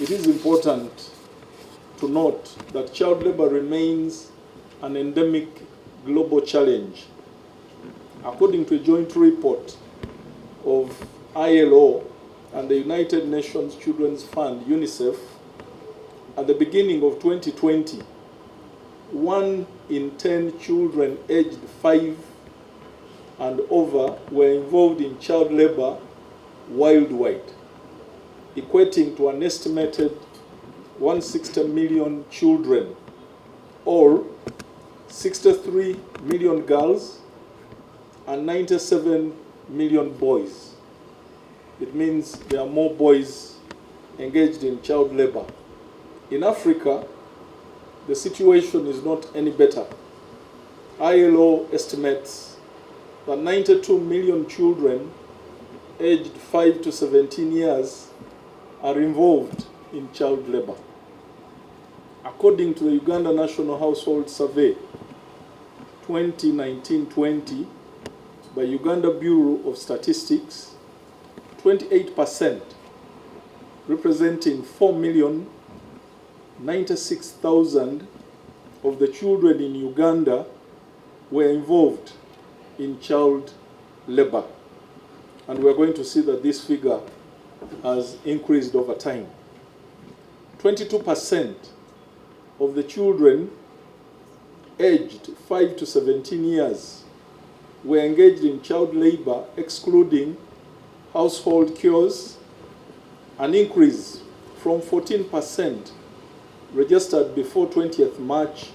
it is important to note that child labor remains an endemic global challenge. According to a joint report of ILO and the United Nations Children's Fund, UNICEF, at the beginning of 2020, 1 in 10 children aged 5 and over were involved in child labor worldwide, equating to an estimated 160 million children, or 63 million girls and 97 million boys. It means there are more boys engaged in child labor. In Africa, the situation is not any better. ILO estimates that 92 million children aged 5 to 17 years are involved in child labor. According to the Uganda National Household Survey 2019-20 by Uganda Bureau of Statistics, 28%, representing 4,096,000 of the children in Uganda were involved in child labor. And we're going to see that this figure has increased over time. 22% of the children aged 5 to 17 years were engaged in child labor, excluding household chores, an increase from 14% registered before 20th March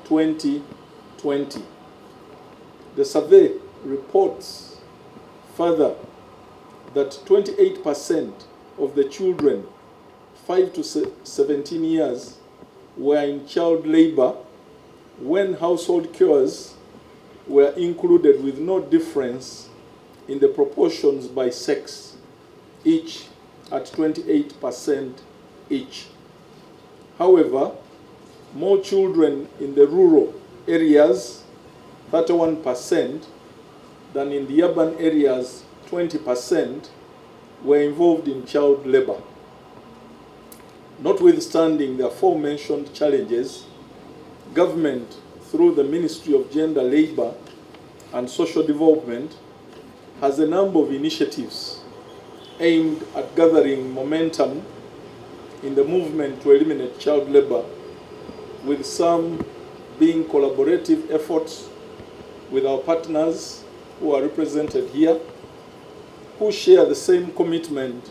2020. The survey reports further that 28% of the children 5 to 17 years were in child labor when household chores were included, with no difference in the proportions by sex, each at 28% each. However, more children in the rural areas, 31%, than in the urban areas, 20%, were involved in child labor. Notwithstanding the aforementioned challenges, government, through the Ministry of Gender, Labor and Social Development, has a number of initiatives aimed at gathering momentum in the movement to eliminate child labor, with some being collaborative efforts with our partners who are represented here, who share the same commitment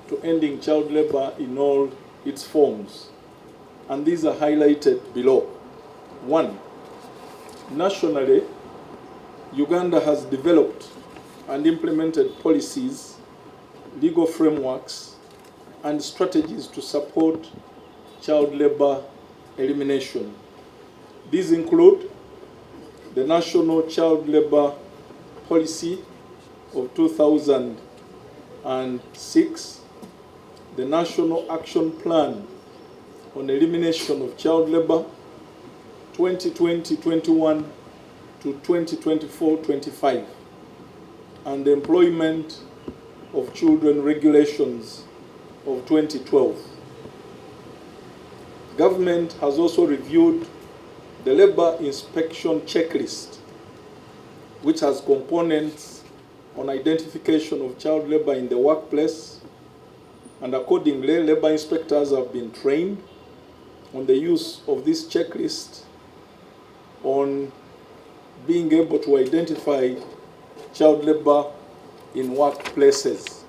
to ending child labor in all its forms. And these are highlighted below. 1, nationally, Uganda has developed and implemented policies, legal frameworks, and strategies to support child labor elimination. These include the National Child Labor Policy of 2006, the National Action Plan on Elimination of Child Labor 2020-21 to 2024-25, and the Employment of Children Regulations of 2012. Government has also reviewed the Labor Inspection Checklist, which has components on identification of child labor in the workplace, and accordingly, labor inspectors have been trained on the use of this checklist on being able to identify child labor in workplaces.